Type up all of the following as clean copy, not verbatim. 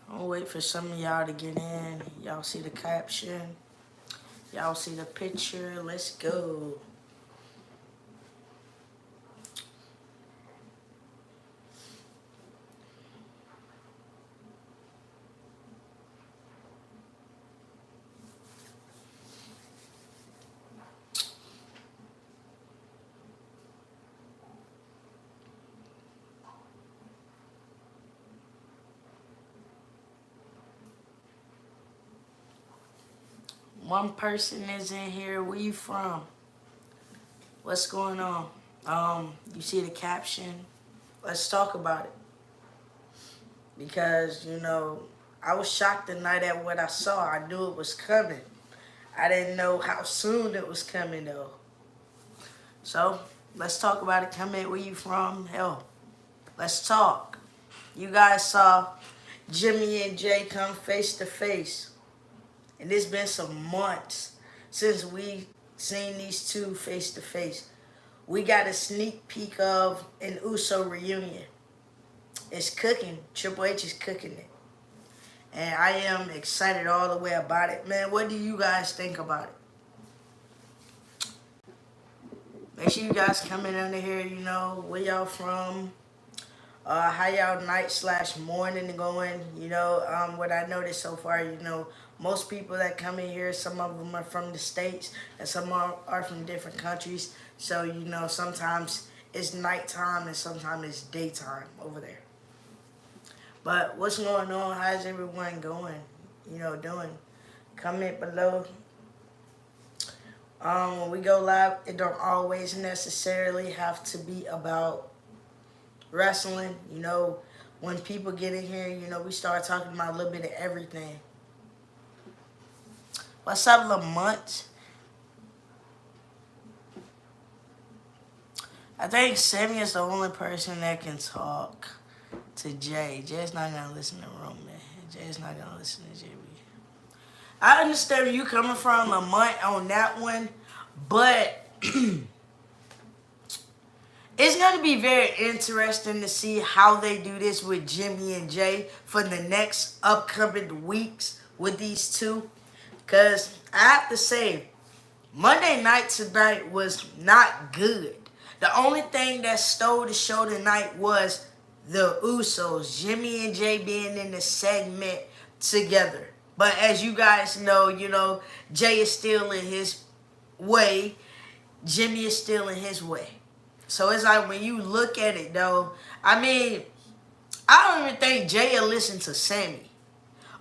I'll wait for some of y'all to get in. Y'all see the caption. Y'all see the picture. Let's go. One person is in here. Where you from? What's going on? You see the caption? Let's talk about it. Because, I was shocked tonight at what I saw. I knew it was coming. I didn't know how soon it was coming, though. So, let's talk about it. Come in. Where you from? Hell, let's talk. You guys saw Jimmy and Jay come face to face. And it's been some months since we seen these two face to face. We got a sneak peek of an Uso reunion. It's cooking. Triple H is cooking it. And I am excited all the way about it. Man, what do you guys think about it? Make sure you guys come in under here, where y'all from. How y'all night/morning going. What I noticed so far, most people that come in here, some of them are from the States and some are from different countries. So, sometimes it's nighttime and sometimes it's daytime over there. But what's going on? How's everyone going? Doing? Comment below. When we go live, it don't always necessarily have to be about wrestling. When people get in here, we start talking about a little bit of everything. What's up, Lamont? I think Sammy is the only person that can talk to Jay. Jay's not going to listen to Roman. Jay's not going to listen to JB. I understand where you coming from, Lamont, on that one, but it's going to be very interesting to see how they do this with Jimmy and Jay for the next upcoming weeks with these two. Because I have to say, Monday night tonight was not good. The only thing that stole the show tonight was the Usos, Jimmy and Jay being in the segment together. But as you guys know, Jay is still in his way. Jimmy is still in his way. So it's like when you look at it, though, I don't even think Jay will listen to Sammy.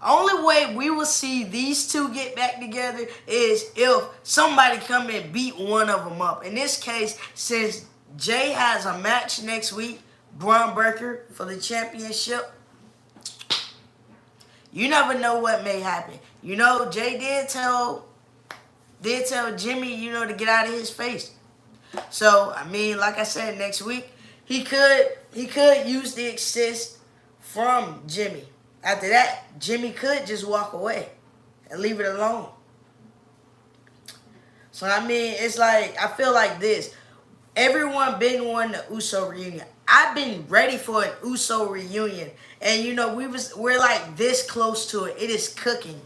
Only way we will see these two get back together is if somebody come and beat one of them up. In this case, since Jay has a match next week, Braun Breaker for the championship, you never know what may happen. Jay did tell Jimmy, to get out of his face. So, like I said, next week, he could use the assist from Jimmy. After that, Jimmy could just walk away and leave it alone. So, it's like, I feel like this. Everyone been wanting the Uso reunion. I've been ready for an Uso reunion. And, we're like this close to it. It is cooking.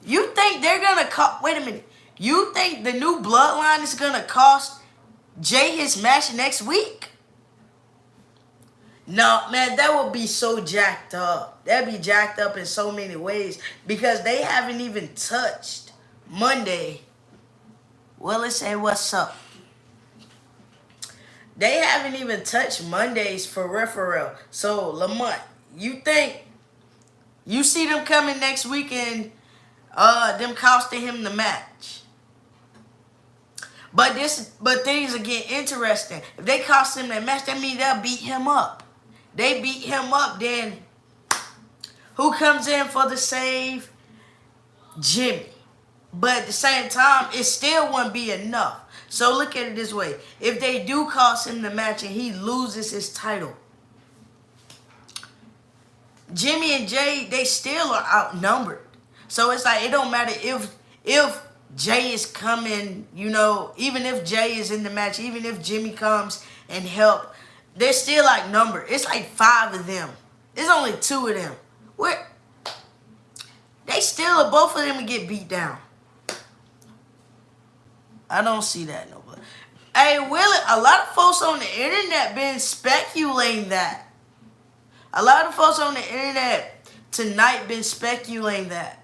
You think they're going to wait a minute. You think the new bloodline is going to cost Jay his match next week? No, man, that would be so jacked up. That'd be jacked up in so many ways because they haven't even touched Monday. Well, let's say what's up. They haven't even touched Mondays for real. So, Lamont, you think you see them coming next week and them costing him the match? But things are getting interesting. If they cost him that match, that means they'll beat him up. They beat him up, then who comes in for the save? Jimmy. But at the same time, it still wouldn't be enough. So look at it this way. If they do cost him the match and he loses his title, Jimmy and Jay, they still are outnumbered. So it's like it don't matter if Jay is coming, you know, even if Jay is in the match, even if Jimmy comes and help, they're still like number. It's like 5 of them. There's only 2 of them. Where they still, both of them will get beat down. I don't see that no more. Hey, Willie, a lot of folks on the internet been speculating that. A lot of folks on the internet tonight been speculating that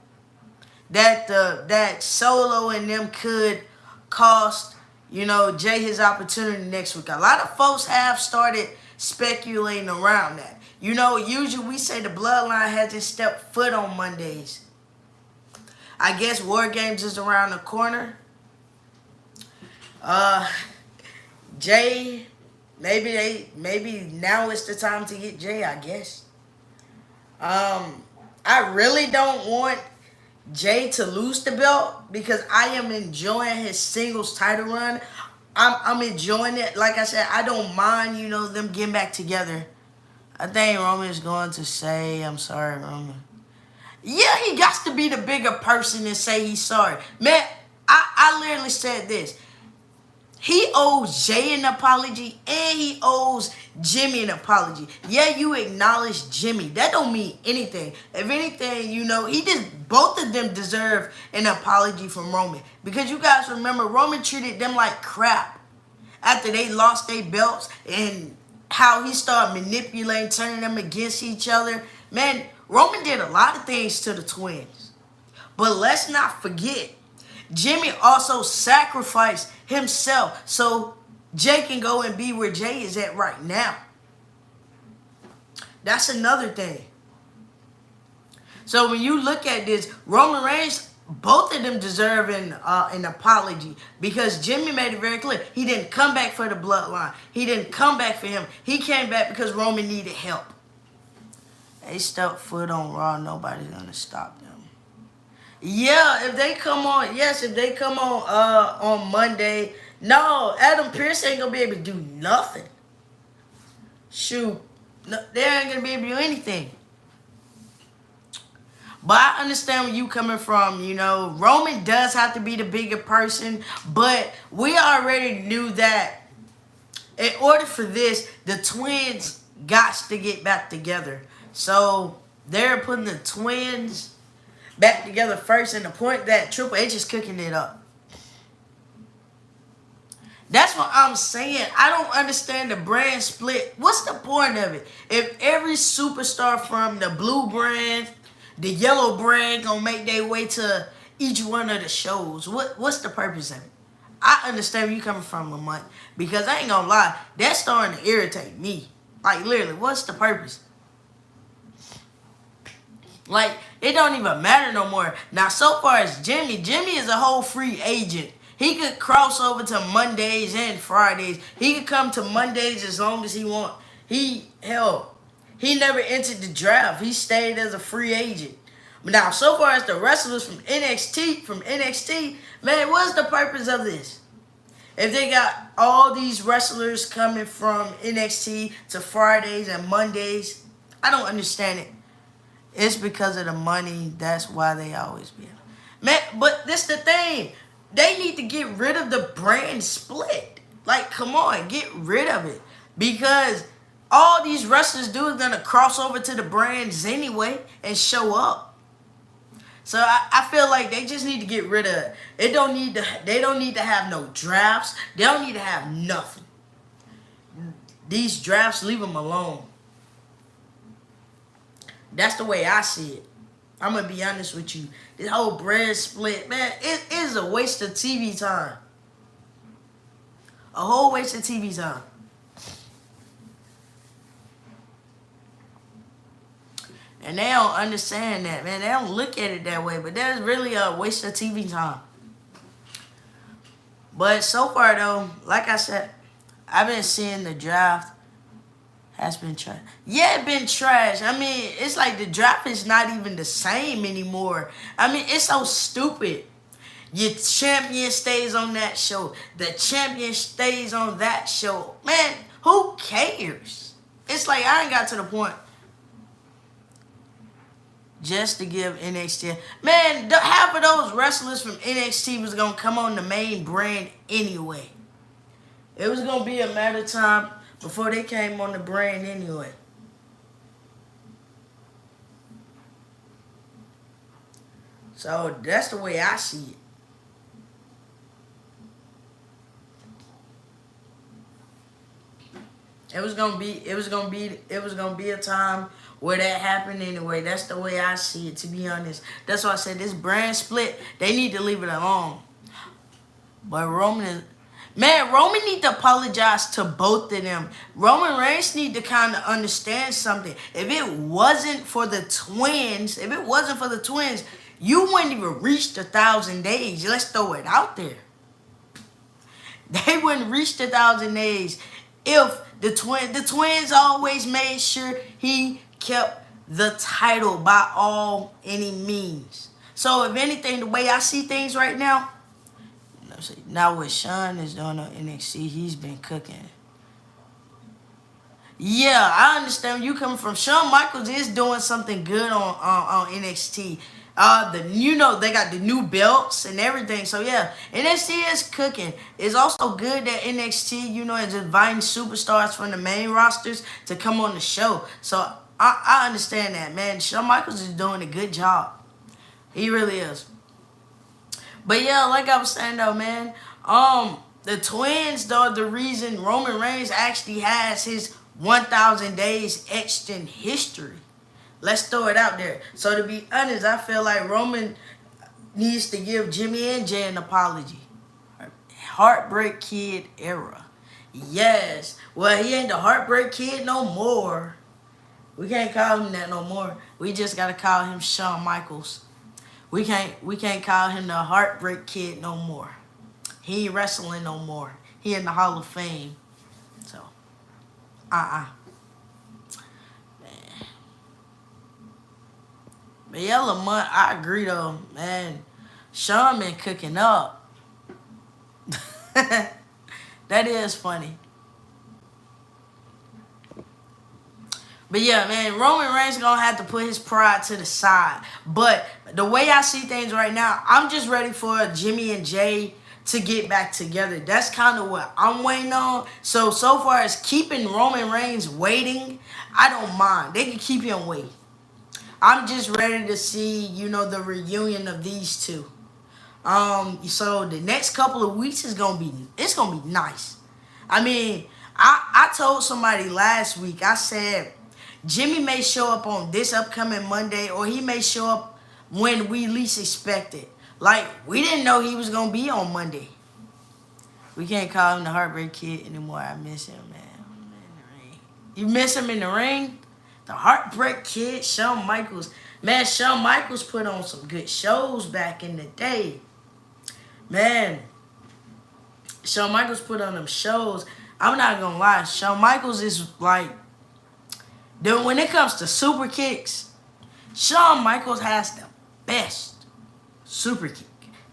Solo and them could cost, you know, Jay his opportunity next week. A lot of folks have started speculating around that. You know, usually we say the Bloodline hasn't stepped foot on Mondays. I guess War Games is around the corner. Jay, maybe now is the time to get Jay, I guess. I really don't want Jay to lose the belt because I am enjoying his singles title run. I'm enjoying it. Like I said, I don't mind, you know, them getting back together. I think Roman is going to say, I'm sorry, Roman. Yeah, he got to be the bigger person and say he's sorry. Man, I literally said this. He owes Jay an apology and he owes Jimmy an apology. Yeah, you acknowledge Jimmy. That don't mean anything. If anything, you know, both of them deserve an apology from Roman. Because you guys remember, Roman treated them like crap after they lost their belts and how he started manipulating, turning them against each other. Man, Roman did a lot of things to the twins. But let's not forget, Jimmy also sacrificed himself so Jay can go and be where Jay is at right now. That's another thing. So when you look at this, Roman Reigns, both of them deserve an apology because Jimmy made it very clear. He didn't come back for the Bloodline. He didn't come back for him. He came back because Roman needed help. They stepped foot on Raw. Nobody's going to stop them. Yeah, if they come on, on Monday, no, Adam Pearce ain't going to be able to do nothing. Shoot, no, they ain't going to be able to do anything. But I understand where you coming from, you know. Roman does have to be the bigger person, but we already knew that in order for this, the twins got to get back together. So they're putting the twins back together first, and the point that Triple H is cooking it up. That's what I'm saying. I don't understand the brand split. What's the point of it? If every superstar from the blue brand, the yellow brand gonna make their way to each one of the shows, what's the purpose of it? I understand where you coming from, Lamont, because I ain't gonna lie, that's starting to irritate me. Like, literally, what's the purpose? Like, it don't even matter no more. Now, so far as Jimmy is a whole free agent. He could cross over to Mondays and Fridays. He could come to Mondays as long as he want. He never entered the draft. He stayed as a free agent. But now, so far as the wrestlers from NXT, man, what's the purpose of this? If they got all these wrestlers coming from NXT to Fridays and Mondays, I don't understand it. It's because of the money. That's why they always be. Man, but this the thing. They need to get rid of the brand split. Like, come on, get rid of it. Because all these wrestlers do is gonna cross over to the brands anyway and show up. So I feel like they just need to get rid of it. They don't need to have no drafts. They don't need to have nothing. These drafts, leave them alone. That's the way I see it. I'm going to be honest with you. This whole brand split, man, it is a waste of TV time. A whole waste of TV time. And they don't understand that, man. They don't look at it that way. But that's really a waste of TV time. But so far, though, like I said, I've been seeing the draft has been trash. Yeah, it been trash. I mean, it's like the draft is not even the same anymore. I mean, it's so stupid. Your champion stays on that show. The champion stays on that show. Man, who cares? It's like I ain't got to the point. just to give NXT. Man, half of those wrestlers from NXT was gonna come on the main brand anyway. It was gonna be a matter of time before they came on the brand anyway. So that's the way I see it. It was gonna be a time where that happened anyway. That's the way I see it, to be honest. That's why I said this brand split, they need to leave it alone. But Roman need to apologize to both of them. Roman Reigns need to kind of understand something. If it wasn't for the twins, you wouldn't even reach the 1,000 days. Let's throw it out there. They wouldn't reach the 1,000 days if the twins always made sure he kept the title by all any means. So if anything, the way I see things right now, now what Sean is doing on NXT, he's been cooking. Yeah, I understand you coming from. Shawn Michaels is doing something good on NXT. They got the new belts and everything. So yeah, NXT is cooking. It's also good that NXT, is inviting superstars from the main rosters to come on the show. So I understand that, man. Shawn Michaels is doing a good job. He really is. But yeah, like I was saying though, man, the twins though, the reason Roman Reigns actually has his 1,000 days etched in history. Let's throw it out there. So to be honest, I feel like Roman needs to give Jimmy and Jay an apology. Heartbreak Kid era. Yes. Well, he ain't the Heartbreak Kid no more. We can't call him that no more. We just gotta call him Shawn Michaels. We can't call him the Heartbreak Kid no more. He ain't wrestling no more. He in the Hall of Fame. So, Man. But yeah, Lamont, I agree though, man. Sean been cooking up. That is funny. But yeah, man, Roman Reigns gonna have to put his pride to the side. But the way I see things right now, I'm just ready for Jimmy and Jay to get back together. That's kind of what I'm waiting on. So far as keeping Roman Reigns waiting, I don't mind. They can keep him waiting. I'm just ready to see, the reunion of these two. So the next couple of weeks is gonna be nice. I mean, I told somebody last week, I said Jimmy may show up on this upcoming Monday, or he may show up when we least expect it. Like, we didn't know he was gonna be on Monday. We can't call him the Heartbreak Kid anymore. I miss him, man. You miss him in the ring? The Heartbreak Kid, Shawn Michaels. Man, Shawn Michaels put on some good shows back in the day. Man, Shawn Michaels put on them shows. I'm not gonna lie, Shawn Michaels is like, when it comes to super kicks, Shawn Michaels has the best super kick.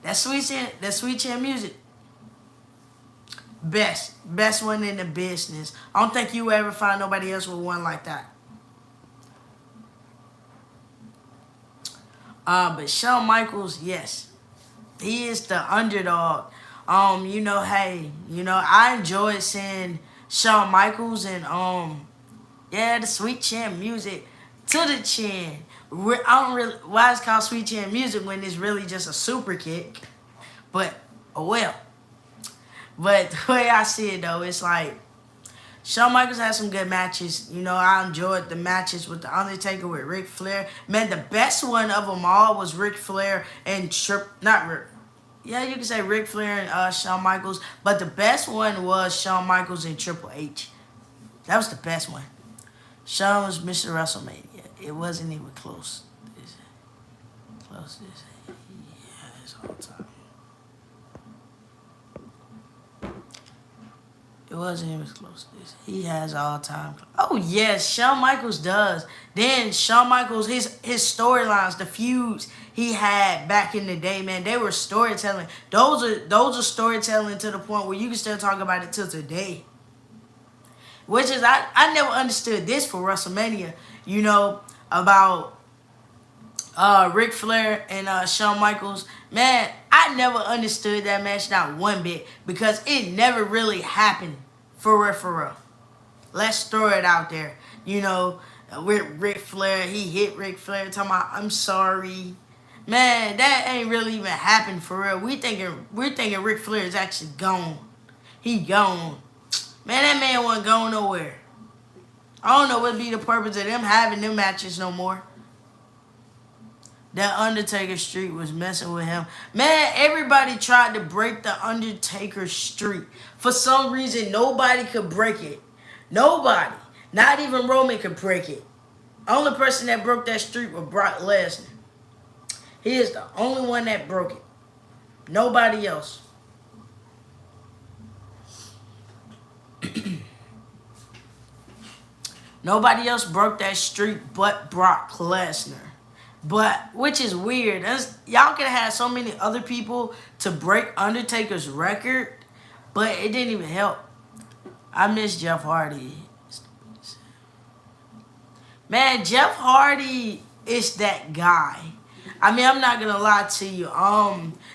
That sweet chin music. Best one in the business. I don't think you ever find nobody else with one like that. But Shawn Michaels, yes, he is the underdog. I enjoyed seeing Shawn Michaels and the sweet chin music to the chin. I don't really why it's called sweet chin music when it's really just a super kick. But oh well. But the way I see it though, it's like Shawn Michaels had some good matches. I enjoyed the matches with The Undertaker, with Ric Flair. Man, the best one of them all was Ric Flair and yeah, you can say Ric Flair and Shawn Michaels. But the best one was Shawn Michaels and Triple H. That was the best one. Shawn was Mr. WrestleMania. It wasn't even close. It's all time. It wasn't even close to this. He has all time. Oh yes, Shawn Michaels does. Then Shawn Michaels, his storylines, the feuds he had back in the day, man, they were storytelling. Those are storytelling to the point where you can still talk about it till today. Which is I never understood this for WrestleMania. About Ric Flair and Shawn Michaels. Man, I never understood that match, not one bit, because it never really happened for real, for real. Let's throw it out there. You know, with Ric Flair, he hit Ric Flair talking about I'm sorry. Man, that ain't really even happened for real. We're thinking Ric Flair is actually gone. He gone. Man, that man wasn't going nowhere. I don't know what be the purpose of them having them matches no more. That Undertaker streak was messing with him. Man, everybody tried to break the Undertaker streak. For some reason, nobody could break it. Nobody. Not even Roman could break it. Only person that broke that streak was Brock Lesnar. He is the only one that broke it. Nobody else. Nobody else broke that streak but Brock Lesnar. But, which is weird. Y'all could have had so many other people to break Undertaker's record, but it didn't even help. I miss Jeff Hardy. Man, Jeff Hardy is that guy. I mean, I'm not gonna lie to you.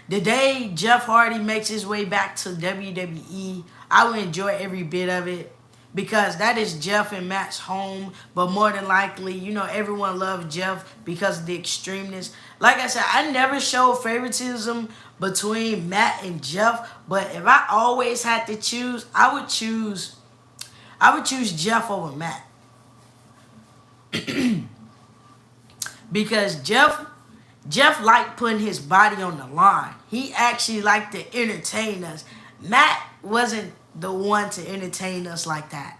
The day Jeff Hardy makes his way back to WWE, I would enjoy every bit of it. Because that is Jeff and Matt's home. But more than likely, you know, everyone loves Jeff because of the extremeness. Like I said, I never showed favoritism between Matt and Jeff. But if I always had to choose, I would choose Jeff over Matt. Because Jeff liked putting his body on the line. He actually liked to entertain us. Matt wasn't the one to entertain us like that.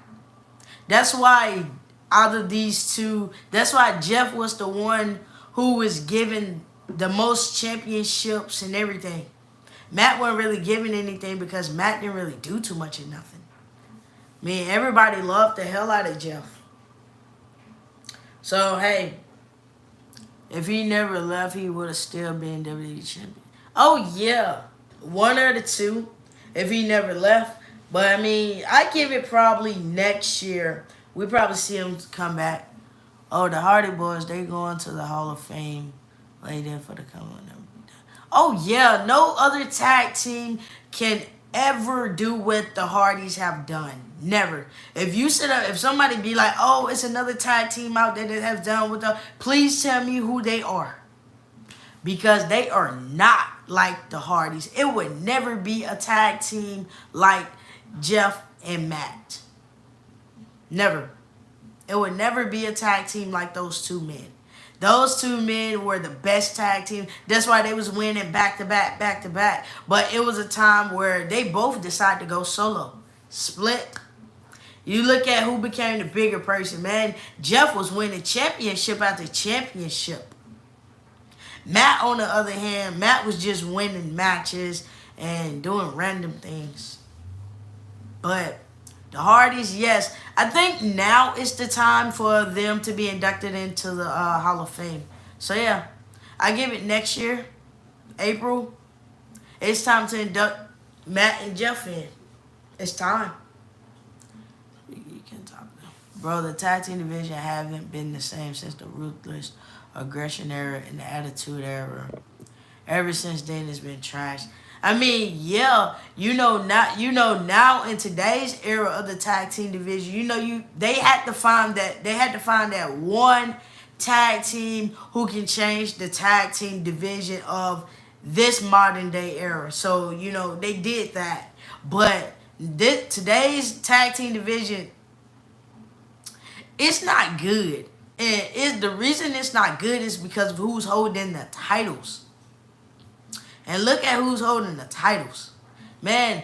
That's why out of these two, that's why Jeff was the one who was given the most championships and everything. Matt wasn't really given anything because Matt didn't really do too much of nothing. I mean, everybody loved the hell out of Jeff. So, hey, if he never left, he would have still been WWE champion. Oh, yeah. One or the two if he never left. But, I mean, I give it probably next year. We probably see him come back. Oh, the Hardy Boys, they going to the Hall of Fame later for the coming. Oh, yeah. No other tag team can ever do what the Hardys have done. Never. If somebody be like, oh, it's another tag team out there that has done with the... Please tell me who they are. Because they are not like the Hardys. It would never be a tag team like Jeff and Matt. Never. It would never be a tag team like those two men. Those two men were the best tag team. That's why they was winning back to back, back to back. But it was a time where they both decided to go solo. Split. You look at who became the bigger person, man. Jeff was winning championship after championship. Matt, on the other hand, Matt was just winning matches and doing random things. But the Hardys, yes. I think now is the time for them to be inducted into the Hall of Fame. So, yeah. I give it next year, April. It's time to induct Matt and Jeff in. It's time. You can talk now. Bro, the tag team division haven't been the same since the Ruthless Aggression era and the Attitude era. Ever since then, it's been trash. I mean, yeah, now in today's era of the tag team division, they had to find that one tag team who can change the tag team division of this modern day era. So, they did that. But today's tag team division, it's not good. And the reason it's not good is because of who's holding the titles. And look at who's holding the titles. Man,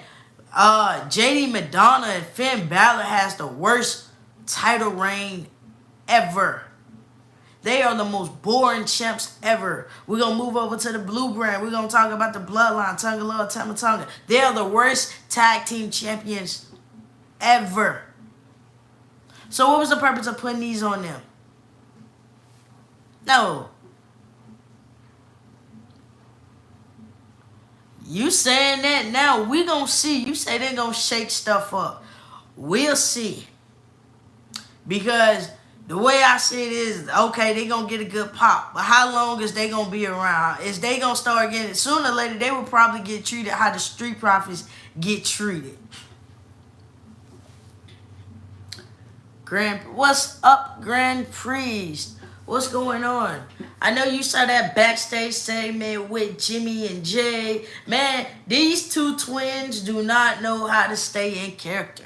JD Madonna and Finn Balor has the worst title reign ever. They are the most boring champs ever. We're going to move over to the Blue Brand. We're going to talk about the Bloodline, Tonga Loa, Tama Tonga. They are the worst tag team champions ever. So what was the purpose of putting these on them? No. You saying that now, we gonna see. You say they gonna shake stuff up. We'll see. Because The way I see it is, okay, they gonna get a good pop, but how long is they gonna be around? Is they gonna start getting, sooner or later, they will probably get treated how the Street Profits get treated. What's up, Grand Priest? What's going on? I know you saw that backstage segment with Jimmy and Jay. Man, these two twins do not know how to stay in character.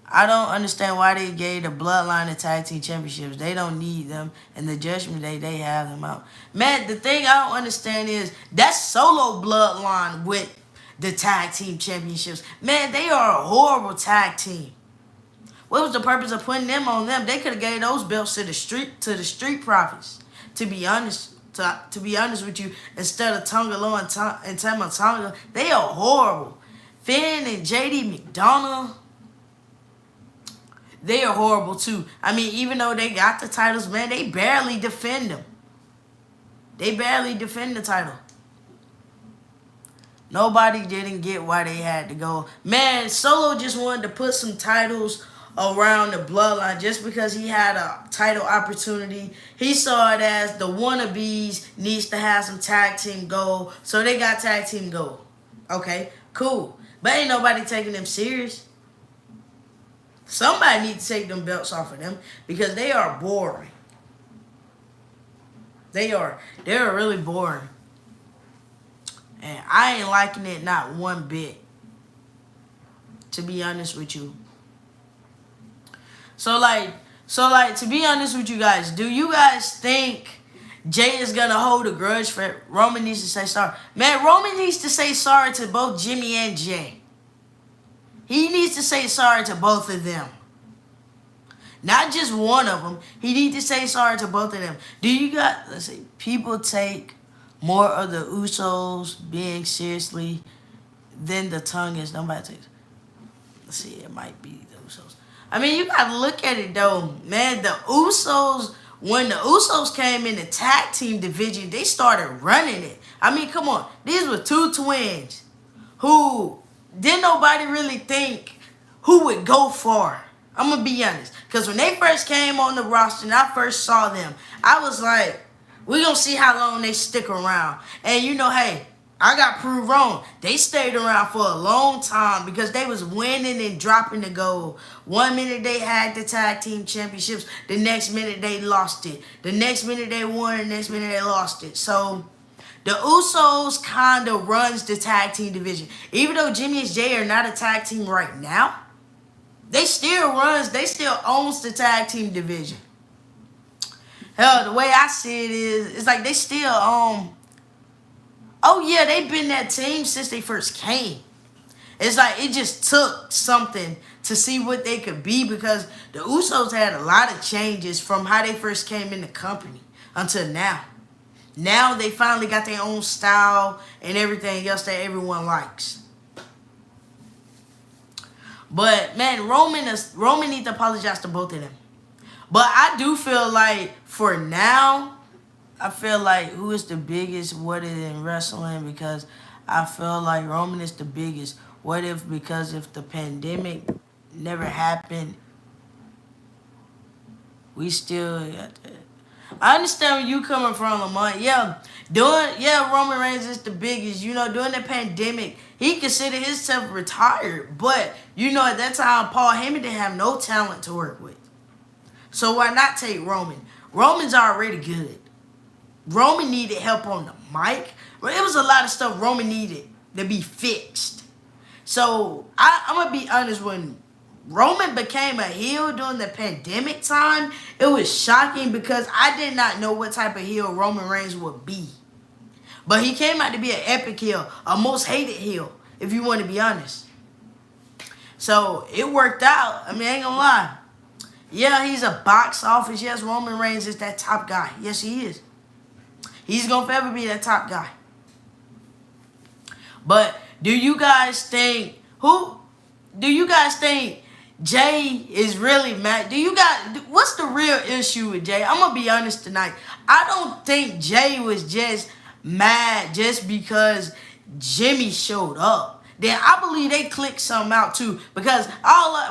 I don't understand why they gave the Bloodline the Tag Team Championships. They don't need them. And the Judgment Day, they have them out. Man, the thing I don't understand is that Solo Bloodline with the Tag Team Championships. Man, they are a horrible tag team. What was the purpose of putting them on them? They could have gave those belts to the Street Profits. To be honest with you, instead of Tonga Loa and Tama Tonga, they are horrible. Finn and JD McDonough, they are horrible too. I mean, even though they got the titles, man, they barely defend them. They barely defend the title. Nobody didn't get why they had to go. Man, Solo just wanted to put some titles around the Bloodline just because he had a title opportunity. He saw it as the wannabes needs to have some tag team gold, so they got tag team gold. Okay, cool. But ain't nobody taking them serious. Somebody needs to take them belts off of them because they are boring. They're really boring. And I ain't liking it not one bit, to be honest with you. So like, to be honest with you guys, do you guys think Jay is going to hold a grudge for Roman needs to say sorry? Man, Roman needs to say sorry to both Jimmy and Jay. He needs to say sorry to both of them. Not just one of them. He needs to say sorry to both of them. Do you guys, let's see, people take more of the Usos being seriously than the tongue is? Nobody takes. Let's see, it might be the Usos. I mean, you gotta look at it though, man. The Usos, when the Usos came in the tag team division, they started running it. I mean, come on. These were two twins who didn't nobody really think who would go far. I'm gonna be honest. Because when they first came on the roster and I first saw them, I was like, we're gonna see how long they stick around. And you know, hey, I got proved wrong. They stayed around for a long time because they was winning and dropping the gold. 1 minute they had the tag team championships. The next minute they lost it. The next minute they won. The next minute they lost it. So the Usos kind of runs the tag team division. Even though Jimmy and Jay are not a tag team right now, they still owns the tag team division. Hell, the way I see it is, it's like they still oh yeah, they've been that team since they first came. It's like it just took something to see what they could be because the Usos had a lot of changes from how they first came in the company until now. Now they finally got their own style and everything else that everyone likes. But man, Roman needs to apologize to both of them. But I do feel like for now, I feel like who is the biggest what it in wrestling, because I feel like Roman is the biggest. What if, because if the pandemic never happened, we still got that. I understand where you coming from, Lamont. Yeah, Roman Reigns is the biggest. You know, during the pandemic, he considered himself retired. But, you know, at that time, Paul Heyman didn't have no talent to work with. So why not take Roman? Roman's already good. Roman needed help on the mic. But it was a lot of stuff Roman needed to be fixed. So I'm going to be honest, when Roman became a heel during the pandemic time, it was shocking because I did not know what type of heel Roman Reigns would be. But he came out to be an epic heel, a most hated heel, if you want to be honest. So it worked out. I mean, I ain't going to lie. Yeah, he's a box office. Yes, Roman Reigns is that top guy. Yes, he is. He's going to forever be that top guy. But do you guys think Jay is really mad? What's the real issue with Jay? I'm going to be honest tonight. I don't think Jay was just mad just because Jimmy showed up. then I believe they clicked something out too. Because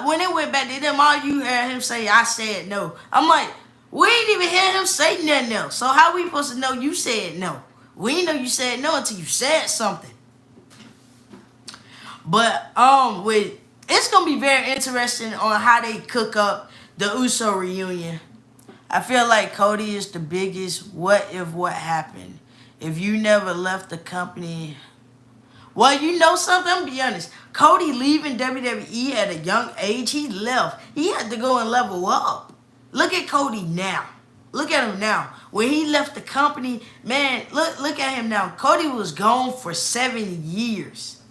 when it went back to them, all you heard him say, I said no. I'm like, we ain't even hear him say nothing else. So how we supposed to know you said no? We ain't know you said no until you said something. But it's gonna be very interesting on how they cook up the Uso reunion. I feel like Cody is the biggest what happened. If you never left the company. Well, you know something? I'm gonna be honest. Cody leaving WWE at a young age, he left. He had to go and level up. Look at Cody now. Look at him now. When he left the company, man, look at him now. Cody was gone for 7 years.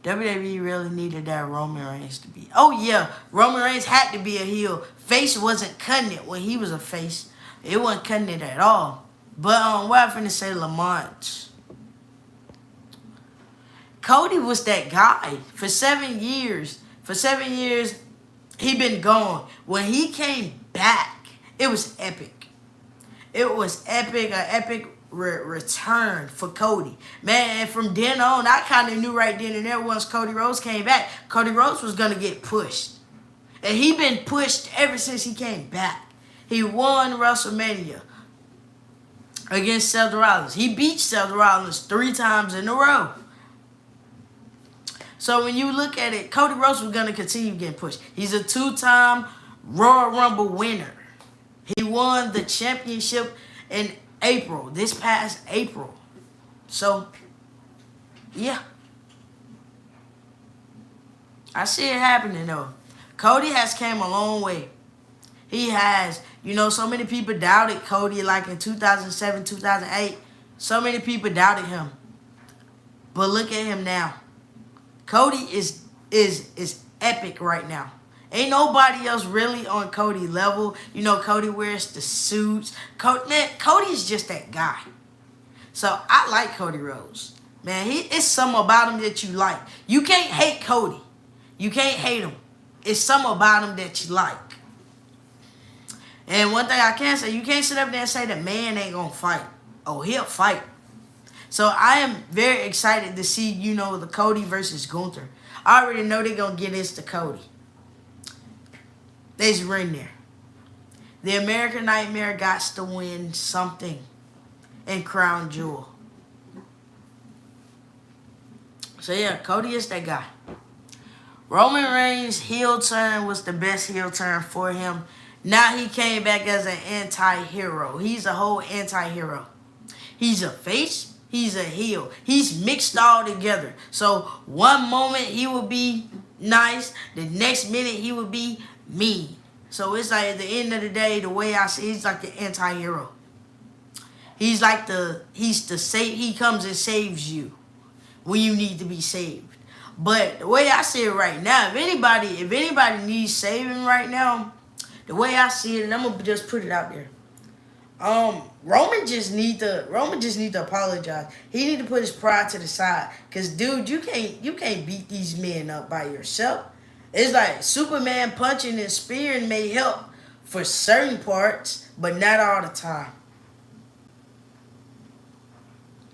WWE really needed that Roman Reigns to be. Oh, yeah. Roman Reigns had to be a heel. Face wasn't cutting it when he was a face. It wasn't cutting it at all. But what I'm finna say, Lamont. Cody was that guy for 7 years. For 7 years, he been gone. When he came back, it was epic. It was epic, an epic return for Cody. Man, and from then on, I kind of knew right then and there once Cody Rhodes came back, Cody Rhodes was going to get pushed. And he been pushed ever since he came back. He won WrestleMania against Seth Rollins. He beat Seth Rollins 3 times in a row. So when you look at it, Cody Rhodes was going to continue getting pushed. He's a 2-time Royal Rumble winner. He won the championship in April, this past April. So, yeah. I see it happening, though. Cody has came a long way. He has. You know, so many people doubted Cody like in 2007, 2008. So many people doubted him. But look at him now. Cody is epic right now. Ain't nobody else really on Cody level. You know, Cody wears the suits. Cody is just that guy. So I like Cody Rhodes. Man, it's something about him that you like. You can't hate Cody. You can't hate him. It's something about him that you like. And one thing I can say, you can't sit up there and say that man ain't gonna fight. Oh, he'll fight. So I am very excited to see, you know, the Cody versus Gunther. I already know they're going to get this to Cody. There's a ring there. The American Nightmare got to win something in Crown Jewel. So yeah, Cody is that guy. Roman Reigns' heel turn was the best heel turn for him. Now he came back as an anti-hero. He's a whole anti-hero. He's a face. He's a heel. He's mixed all together. So one moment he will be nice. The next minute he will be mean. So it's like at the end of the day, the way I see, he's like the anti-hero. He's like he comes and saves you when you need to be saved. But the way I see it right now, if anybody needs saving right now, the way I see it, and I'm gonna just put it out there. Roman just need to apologize. He need to put his pride to the side. Cause dude, you can't beat these men up by yourself. It's like Superman punching and spearing may help for certain parts, but not all the time.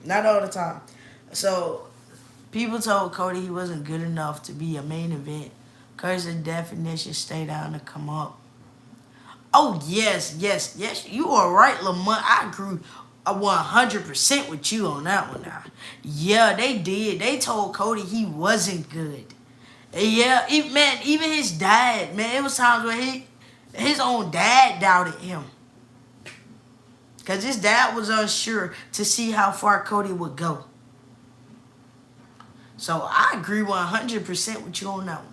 Not all the time. So people told Cody he wasn't good enough to be a main event. Cause the definition stay down to come up. Oh, yes, you are right, Lamont. I agree 100% with you on that one now. Yeah, they did. They told Cody he wasn't good. Yeah, even his dad, man, it was times where his own dad doubted him. Because his dad was unsure to see how far Cody would go. So I agree 100% with you on that one.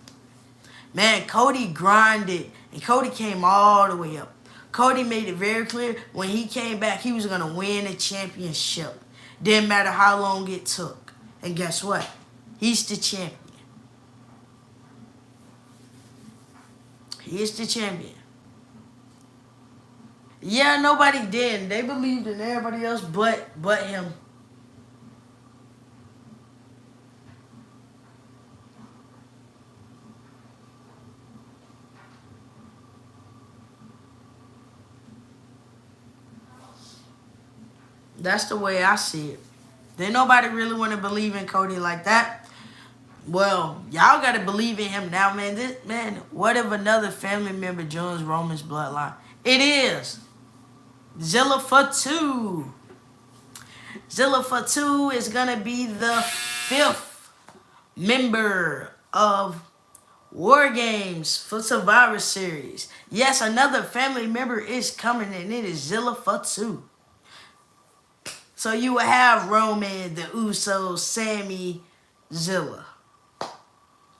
Man, Cody grinded, and Cody came all the way up. Cody made it very clear when he came back, he was going to win a championship. Didn't matter how long it took. And guess what? He's the champion. He is the champion. Yeah, nobody did. They believed in everybody else but him. That's the way I see it. Then nobody really want to believe in Cody like that. Well, y'all gotta believe in him now, man. This man, what if another family member joins Roman's bloodline? It is Zilla Fatu. Zilla Fatu is gonna be the 5th member of War Games for Survivor Series. Yes, another family member is coming, and it is Zilla Fatu. So you will have Roman, the Usos, Sammy, Zilla.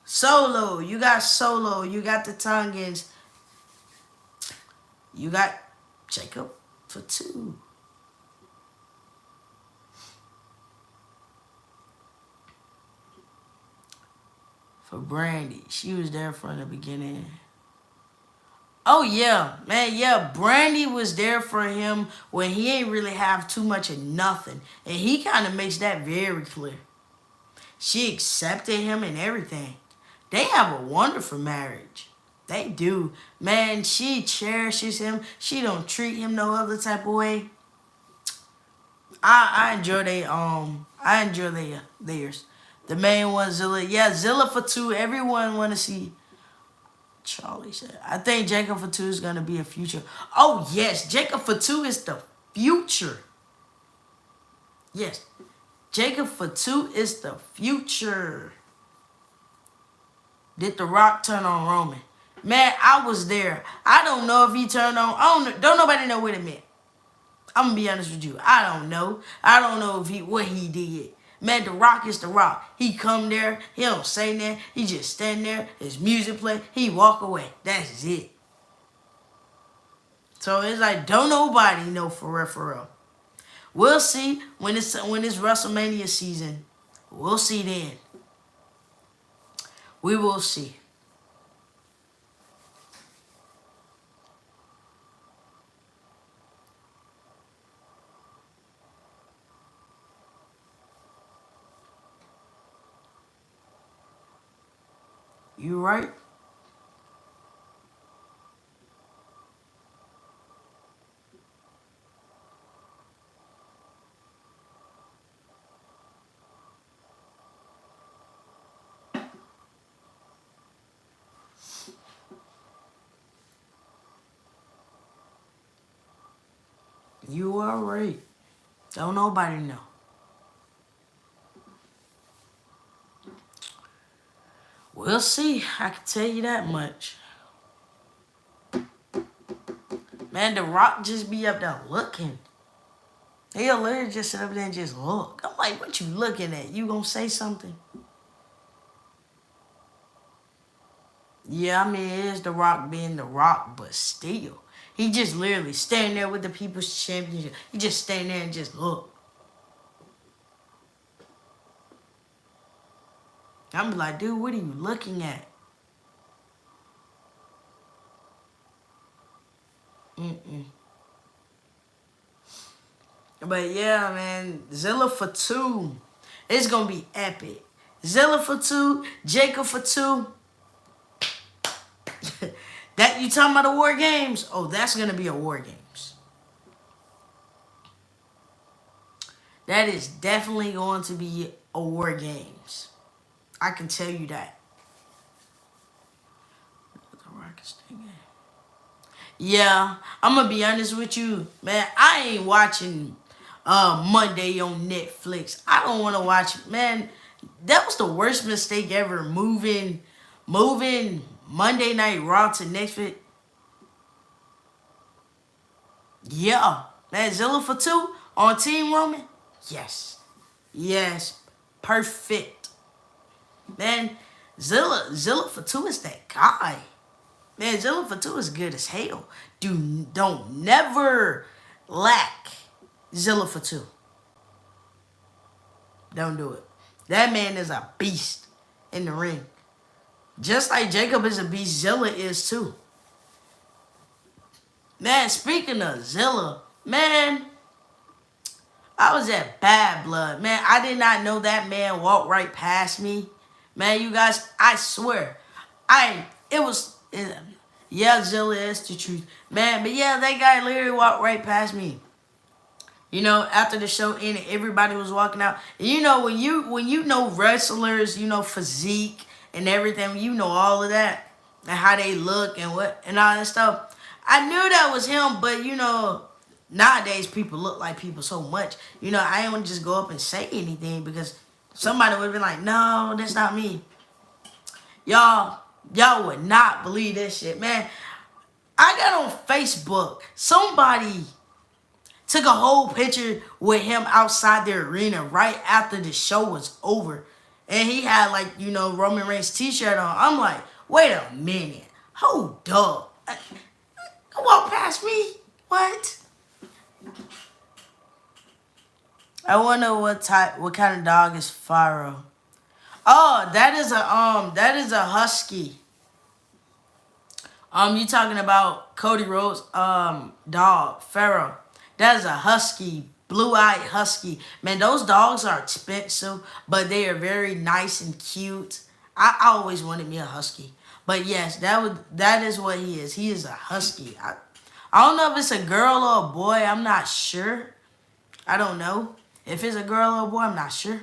Solo, you got Solo, you got the Tongans, you got Jacob Fatu. For Brandy, she was there from the beginning. Oh yeah, man, yeah. Brandy was there for him when he ain't really have too much of nothing, and he kind of makes that very clear. She accepted him and everything. They have a wonderful marriage. They do, man. She cherishes him. She don't treat him no other type of way. I enjoy theirs. The main one, Zilla. Yeah, Zilla Fatu. Everyone want to see. Charlie said, I think Jacob Fatu is going to be a future. Oh, yes. Jacob Fatu is the future. Yes. Jacob Fatu is the future. Did The Rock turn on Roman? Man, I was there. I don't know if he turned on. Don't nobody know what it meant. I'm going to be honest with you. I don't know. I don't know if what he did. Man, The Rock is The Rock. He come there. He don't say nothing. He just stand there. His music play. He walk away. That's it. So it's like, don't nobody know for real, for real. We'll see when it's WrestleMania season. We'll see then. We will see. You right? You are right. Don't nobody know. We'll see. I can tell you that much. Man, The Rock just be up there looking. He'll literally just sit up there and just look. I'm like, what you looking at? You gonna say something? Yeah, I mean, it is The Rock being The Rock, but still. He just literally standing there with the People's Championship. He just stand there and just look. I'm like, dude, what are you looking at? But yeah, man, Zilla Fatu. It's gonna be epic. Zilla Fatu, Jacob Fatu. That you talking about the War Games? Oh, that's gonna be a War Games. That is definitely going to be a War Games. I can tell you that. Yeah, I'm gonna be honest with you, man. I ain't watching Monday on Netflix. I don't want to watch it, man. That was the worst mistake ever. Moving Monday Night Raw to Netflix. Yeah, man. Zilla Fatu on Team Roman. Yes, yes, perfect. Man, Zilla Fatu is that guy. Man, Zilla Fatu is good as hell. Don't never lack Zilla Fatu. Don't do it. That man is a beast in the ring. Just like Jacob is a beast, Zilla is too. Man, speaking of Zilla, man, I was at Bad Blood. Man, I did not know that man walked right past me. Man, you guys, I swear. Yeah, Zilla is the truth. Man, but yeah, that guy literally walked right past me. You know, after the show ended, everybody was walking out. And you know, when you know wrestlers, you know physique and everything, you know all of that and how they look and what and all that stuff. I knew that was him, but you know, nowadays people look like people so much. You know, I ain't want to just go up and say anything because somebody would have been like, "No, that's not me." Y'all would not believe this shit, man. I got on Facebook. Somebody took a whole picture with him outside the arena right after the show was over. And he had like, you know, Roman Reigns t-shirt on. I'm like, wait a minute. Hold up. Walk past me? What? I wonder what kind of dog is Pharaoh. Oh, that is a husky. You talking about Cody Rhodes dog, Pharaoh. That is a husky, blue-eyed husky. Man, those dogs are expensive, but they are very nice and cute. I always wanted me a husky. But yes, that is what he is. He is a husky. I don't know if it's a girl or a boy. I'm not sure. I don't know. If it's a girl or a boy, I'm not sure.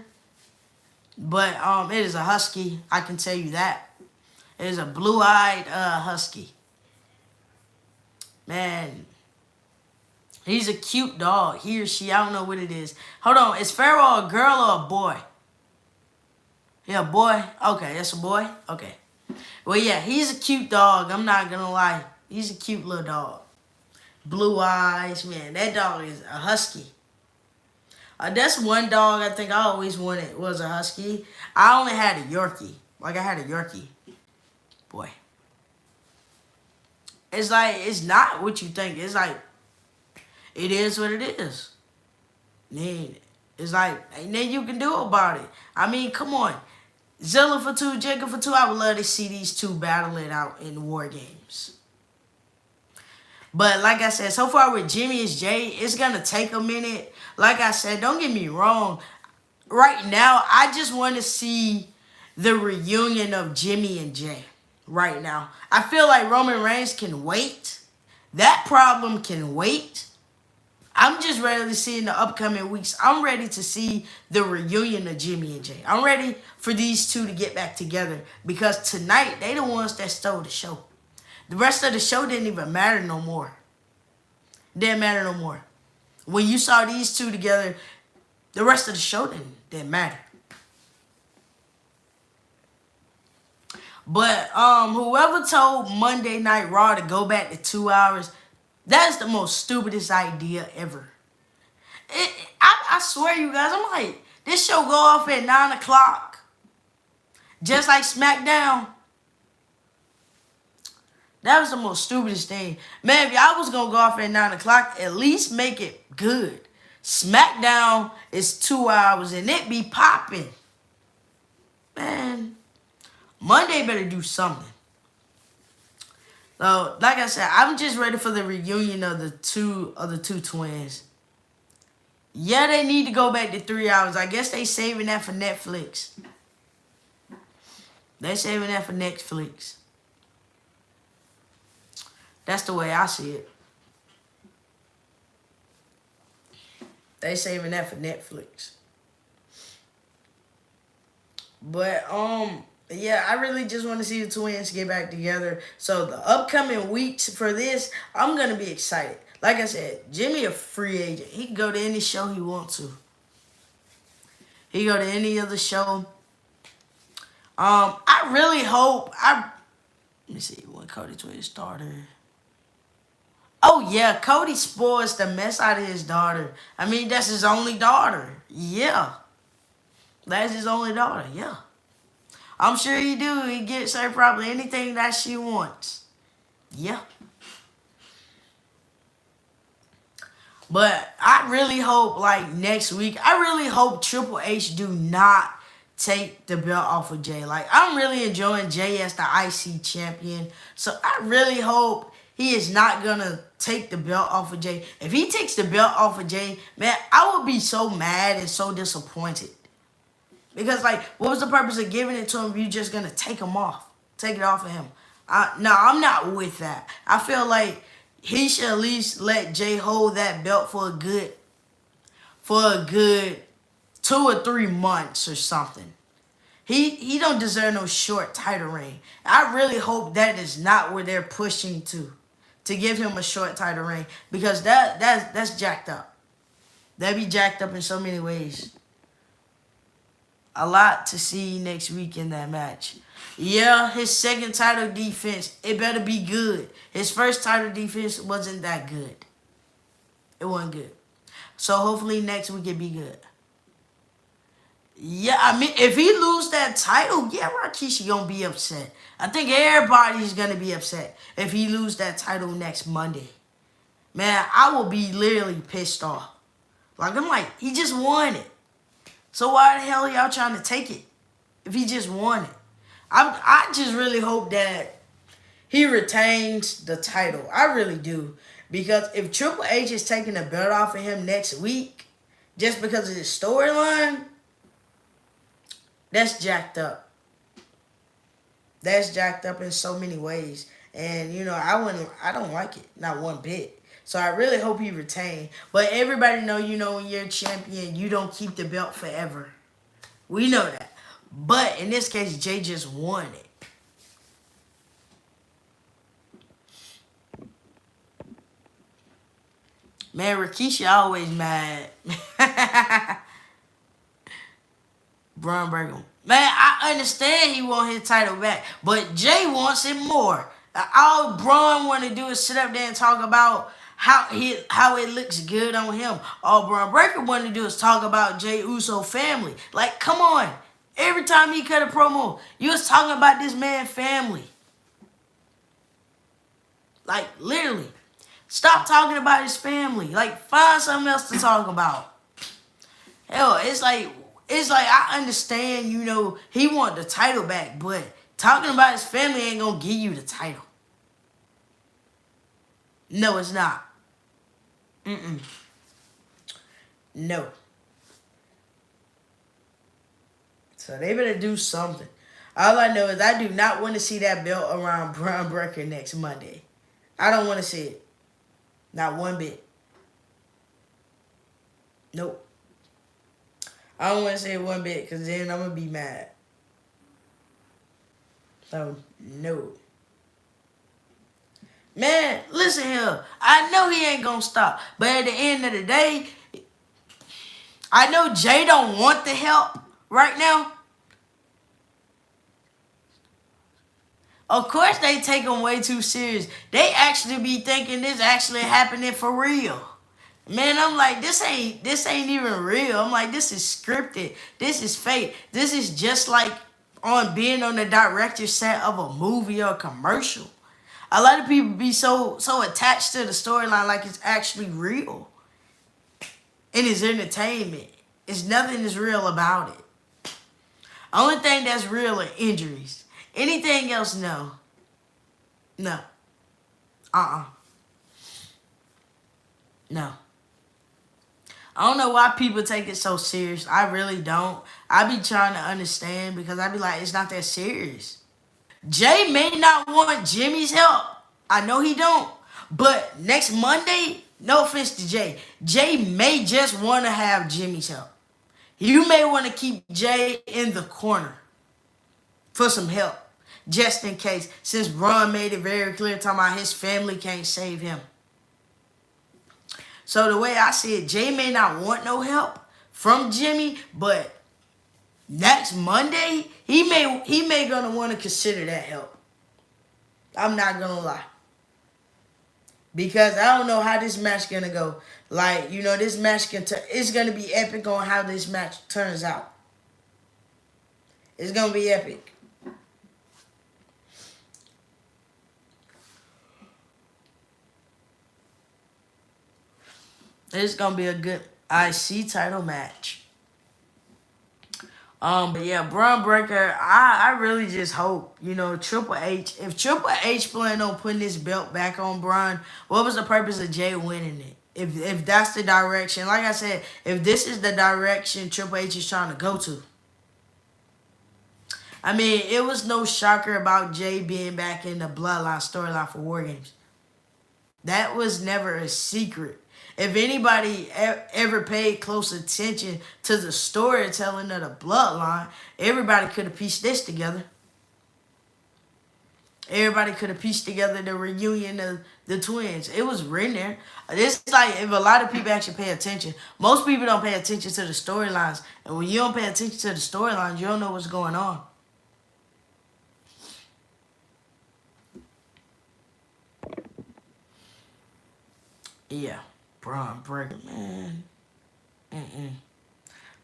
But it is a husky. I can tell you that. It is a blue-eyed husky. Man, he's a cute dog. He or she, I don't know what it is. Hold on, is Pharaoh a girl or a boy? Yeah, boy. Okay, that's a boy. Okay. Well, yeah, he's a cute dog. I'm not gonna lie. He's a cute little dog. Blue eyes, man. That dog is a husky. That's one dog I think I always wanted was a husky. I only had a Yorkie. Like I had a Yorkie. Boy. It's like, it's not what you think. It's like, it is what it is. Man, it's like, ain't nothing you can do about it. I mean, come on. Zilla for two, Jacob for two. I would love to see these two battle it out in War Games. But like I said, so far with Jimmy and Jay, it's going to take a minute. Like I said, don't get me wrong. Right now, I just want to see the reunion of Jimmy and Jay. Right now. I feel like Roman Reigns can wait. That problem can wait. I'm just ready to see in the upcoming weeks. I'm ready to see the reunion of Jimmy and Jay. I'm ready for these two to get back together. Because tonight, they the ones that stole the show. The rest of the show didn't even matter no more. Didn't matter no more. When you saw these two together, the rest of the show didn't matter. But whoever told Monday Night Raw to go back to 2 hours, that's the most stupidest idea ever. I swear, you guys, I'm like, this show go off at 9 o'clock. Just like SmackDown. That was the most stupidest thing. Man, if y'all was going to go off at 9 o'clock, at least make it good. SmackDown is 2 hours and it be popping. Man, Monday better do something. So, like I said, I'm just ready for the reunion of the two twins. Yeah, they need to go back to 3 hours. I guess they saving that for Netflix. They saving that for Netflix. That's the way I see it. They saving that for Netflix. But yeah, I really just want to see the twins get back together. So the upcoming weeks for this, I'm going to be excited. Like I said, Jimmy a free agent. He can go to any show he wants to. He can go to any other show. I really hope... Let me see, when Cody Twins started. Oh, yeah, Cody spoils the mess out of his daughter. I mean, that's his only daughter. Yeah. That's his only daughter, yeah. I'm sure he do. He gets her probably anything that she wants. Yeah. But I really hope, like, next week, I really hope Triple H do not take the belt off of Jay. Like, I'm really enjoying Jay as the IC champion. So I really hope he is not going to take the belt off of Jay. If he takes the belt off of Jay, man, I would be so mad and so disappointed. Because, like, what was the purpose of giving it to him if you're just going to take him off? Take it off of him. No, I'm not with that. I feel like he should at least let Jay hold that belt for a good for a good 2 or 3 months or something. He don't deserve no short title reign. I really hope that is not where they're pushing to give him a short title reign, because that's jacked up. That'd be jacked up in so many ways. A lot to see next week in that match. Yeah, his second title defense, it better be good. His first title defense wasn't that good. It wasn't good. So hopefully next week it be good. Yeah, I mean, if he lose that title, yeah, Rikishi gonna be upset. I think everybody's gonna be upset if he lose that title next Monday. Man, I will be literally pissed off. Like, I'm like, he just won it. So why the hell are y'all trying to take it if he just won it? I just really hope that he retains the title. I really do. Because if Triple H is taking the belt off of him next week, just because of his storyline, that's jacked up. That's jacked up in so many ways. And, you know, I don't like it. Not one bit. So I really hope he retain. But everybody know, you know, when you're a champion, you don't keep the belt forever. We know that. But in this case, Jay just won it. Man, Rikishi always mad. Braun Breaker. Man, I understand he want his title back, but Jay wants it more. All Braun want to do is sit up there and talk about how it looks good on him. All Braun Breaker want to do is talk about Jay Uso family. Like, come on. Every time he cut a promo, you was talking about this man's family. Like, literally. Stop talking about his family. Like, find something else to talk about. Hell, it's like I understand, you know, he want the title back, but talking about his family ain't gonna give you the title. No, it's not. No. So they better do something. All I know is I do not want to see that belt around Braun Breaker next Monday. I don't want to see it. Not one bit. Nope. I don't want to say it one bit because then I'm going to be mad. So, no. Man, listen here. I know he ain't going to stop. But at the end of the day, I know Jay don't want the help right now. Of course they take him way too serious. They actually be thinking this actually happening for real. Man, I'm like, this ain't even real. I'm like, this is scripted. This is fake. This is just like on being on the director's set of a movie or a commercial. A lot of people be so attached to the storyline like it's actually real. And it's entertainment. It's nothing is real about it. Only thing that's real are injuries. Anything else, no. No. No. I don't know why people take it so serious. I really don't. I be trying to understand because I be like, it's not that serious. Jay may not want Jimmy's help. I know he don't. But next Monday, no offense to Jay, Jay may just want to have Jimmy's help. You may want to keep Jay in the corner for some help. Just in case. Since Braun made it very clear talking about his family can't save him. So the way I see it, Jay may not want no help from Jimmy, but next Monday, he may gonna want to consider that help. I'm not gonna lie. Because I don't know how this match gonna go. Like, you know, this match it's gonna be epic on how this match turns out. It's gonna be epic. It's gonna be a good IC title match. But yeah, Braun Breaker, I really just hope, you know, Triple H, if Triple H plan on putting this belt back on Braun, what was the purpose of Jay winning it? If that's the direction, like I said, if this is the direction Triple H is trying to go to. I mean, it was no shocker about Jay being back in the Bloodline storyline for War Games. That was never a secret. If anybody ever paid close attention to the storytelling of the bloodline, everybody could have pieced this together. Everybody could have pieced together the reunion of the twins. It was written there. It's like if a lot of people actually pay attention. Most people don't pay attention to the storylines. And when you don't pay attention to the storylines, you don't know what's going on. Yeah. Braun Breaker, man. Mm-mm.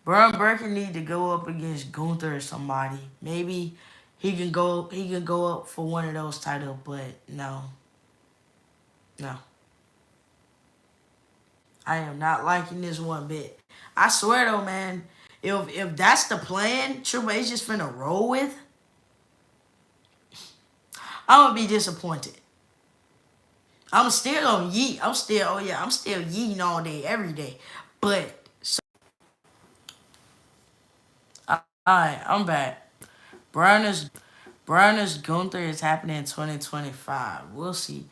Braun Breaker need to go up against Gunther or somebody. Maybe he can go up for one of those titles, but no. No. I am not liking this one bit. I swear though, man, if that's the plan Triple H just finna roll with, I'm gonna be disappointed. I'm still gonna yeet. I'm still yeeting all day, every day. But alright, I'm back. Bronner's Gunther is happening in 2025. We'll see.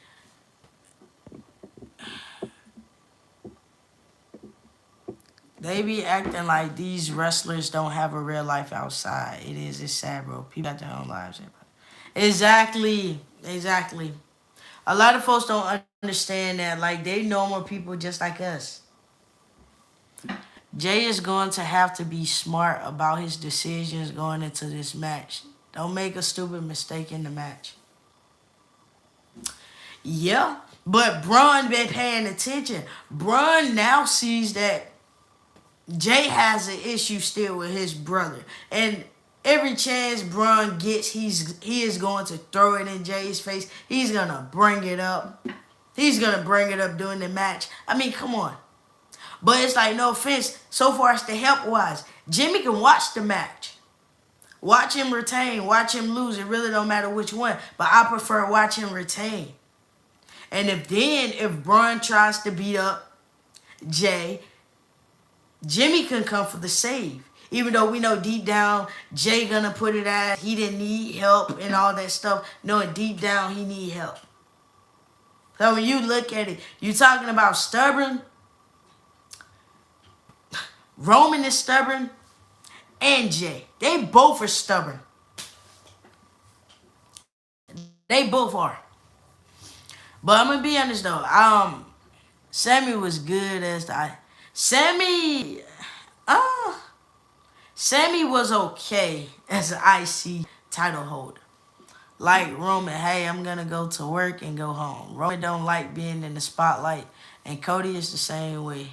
They be acting like these wrestlers don't have a real life outside. It's sad, bro. People got their own lives. Exactly, exactly. A lot of folks don't understand that. Like, they normal people just like us. Jay is going to have to be smart about his decisions going into this match. Don't make a stupid mistake in the match. Yeah, but Braun been paying attention. Braun now sees that Jay has an issue still with his brother, and every chance Braun gets, he is going to throw it in Jay's face. He's gonna bring it up. He's gonna bring it up during the match. I mean, come on. But it's like, no offense, so far as the help wise, Jimmy can watch the match. Watch him retain, watch him lose. It really don't matter which one. But I prefer watch him retain. And if Braun tries to beat up Jay, Jimmy can come for the save. Even though we know deep down Jay gonna put it as he didn't need help and all that stuff, knowing deep down he need help. So when you look at it, you talking about stubborn. Roman is stubborn, and Jay. They both are stubborn. They both are. But I'm gonna be honest though. Sammy was good as the Sammy. Uh, Sammy was okay as an IC title holder. Like Roman, hey, I'm gonna go to work and go home. Roman don't like being in the spotlight, and Cody is the same way.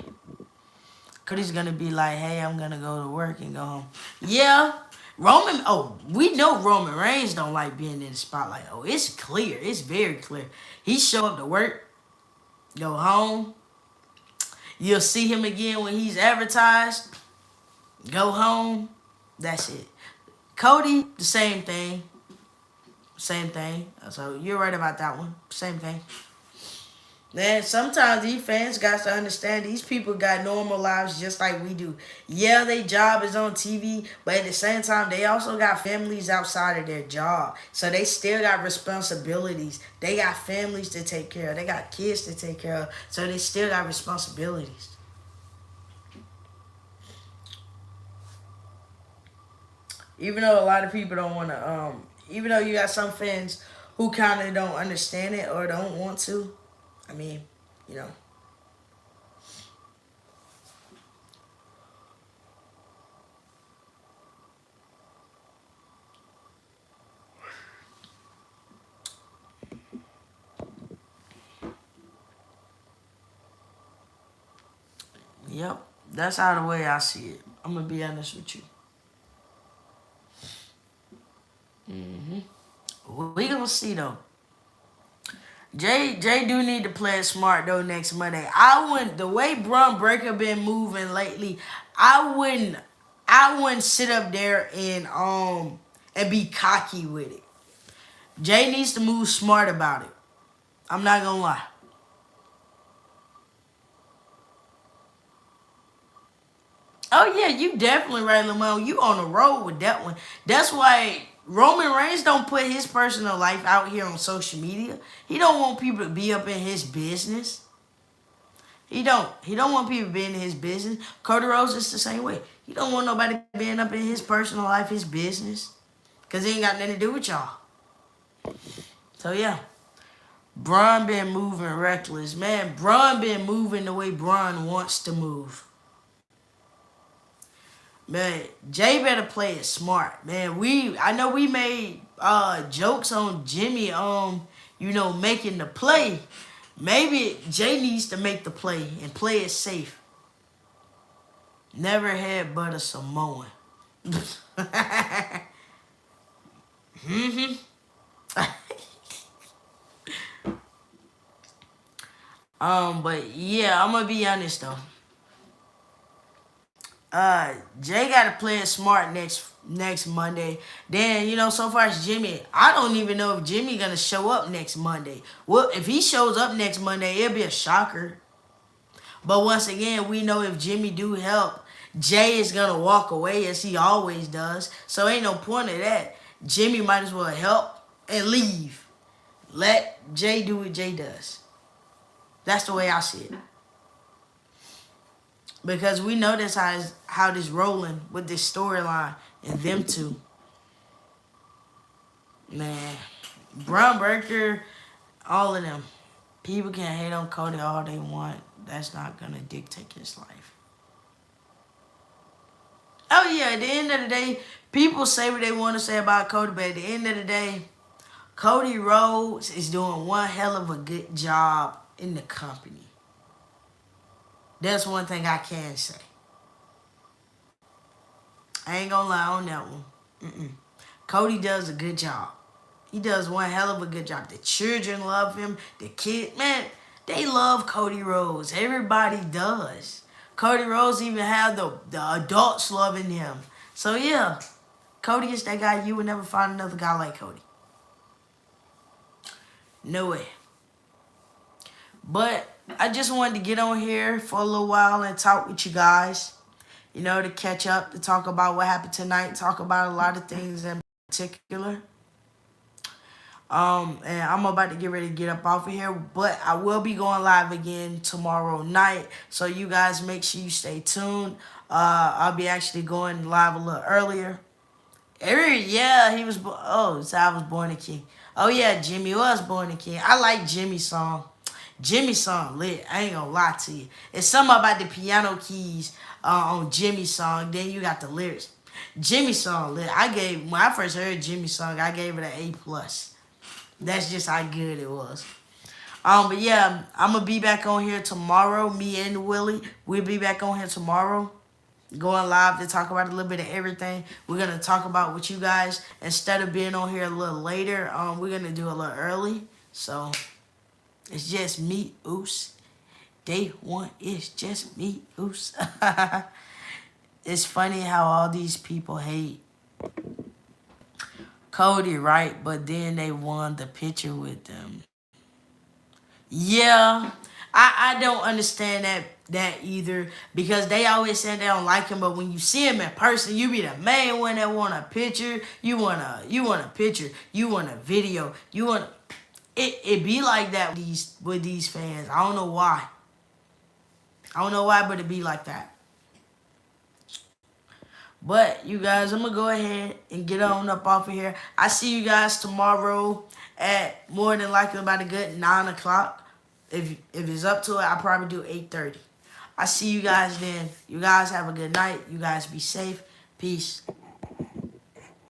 Cody's gonna be like, hey, I'm gonna go to work and go home. Yeah, Roman. Oh, we know Roman Reigns don't like being in the spotlight. Oh, it's clear. It's very clear. He show up to work, go home. You'll see him again when he's advertised. Go home. That's it. Cody, the same thing. Same thing. So you're right about that one. Same thing. Man, sometimes these fans got to understand these people got normal lives just like we do. Yeah, their job is on TV, but at the same time, they also got families outside of their job. So they still got responsibilities. They got families to take care of. They got kids to take care of. So they still got responsibilities. Even though a lot of people don't want to, even though you got some fans who kind of don't understand it or don't want to, I mean, you know. Yep, that's how the way I see it. I'm gonna be honest with you. We gonna see though. Jay do need to play it smart though next Monday. I wouldn't the way Braun Breaker been moving lately, I wouldn't sit up there and be cocky with it. Jay needs to move smart about it. I'm not gonna lie. Oh yeah, you definitely right, Lamont. You on the road with that one. That's why Roman Reigns don't put his personal life out here on social media. He don't want people to be up in his business. He don't. He don't want people being in his business. Cody Rhodes is the same way. He don't want nobody being up in his personal life, his business. Because he ain't got nothing to do with y'all. So, yeah. Braun been moving reckless. Man, Braun been moving the way Braun wants to move. Man, Jay better play it smart. Man, I know we made jokes on Jimmy making the play. Maybe Jay needs to make the play and play it safe. Never had but a Samoan. But yeah, I'm gonna be honest though. Jay gotta play it smart next Monday. Then, so far as Jimmy, I don't even know if Jimmy gonna show up next Monday. Well, if he shows up next Monday, it'll be a shocker. But once again, we know if Jimmy do help, Jay is gonna walk away as he always does. So ain't no point of that. Jimmy might as well help and leave. Let Jay do what Jay does. That's the way I see it. Because we know that's how this rolling with this storyline and them two. Man, Braun Breaker, all of them. People can hate on Cody all they want. That's not going to dictate his life. Oh, yeah, at the end of the day, people say what they want to say about Cody, but at the end of the day, Cody Rhodes is doing one hell of a good job in the company. That's one thing I can say. I ain't gonna lie on that one. Cody does a good job. He does one hell of a good job. The children love him. The kids, man, they love Cody Rhodes. Everybody does. Cody Rhodes even have the adults loving him. So yeah, Cody is that guy. You would never find another guy like Cody. No way. But I just wanted to get on here for a little while and talk with you guys. To catch up, to talk about what happened tonight, talk about a lot of things in particular. And I'm about to get ready to get up off of here, but I will be going live again tomorrow night. So you guys make sure you stay tuned. I'll be actually going live a little earlier. He was, so I was born a king. Oh yeah, Jimmy was born a king. I like Jimmy's song. Jimmy's song lit. I ain't gonna lie to you. It's something about the piano keys on Jimmy's song. Then you got the lyrics. Jimmy's song lit. When I first heard Jimmy's song, I gave it an A+. That's just how good it was. But yeah, I'm gonna be back on here tomorrow. Me and Willie, we'll be back on here tomorrow, going live to talk about a little bit of everything. We're gonna talk about with you guys instead of being on here a little later. We're gonna do a little early. So it's just me, Oos. Day one is just me, Oos. It's funny how all these people hate Cody, right? But then they won the picture with them. Yeah, I don't understand that either, because they always say they don't like him, but when you see him in person, you be the main one that want a picture. You want a picture. You want a video. It be like that with these fans. I don't know why. But it be like that. But you guys, I'm gonna go ahead and get on up off of here. I see you guys tomorrow at more than likely about a good 9 o'clock. If it's up to it, I'll probably do 8:30. I see you guys then. You guys have a good night. You guys be safe. Peace.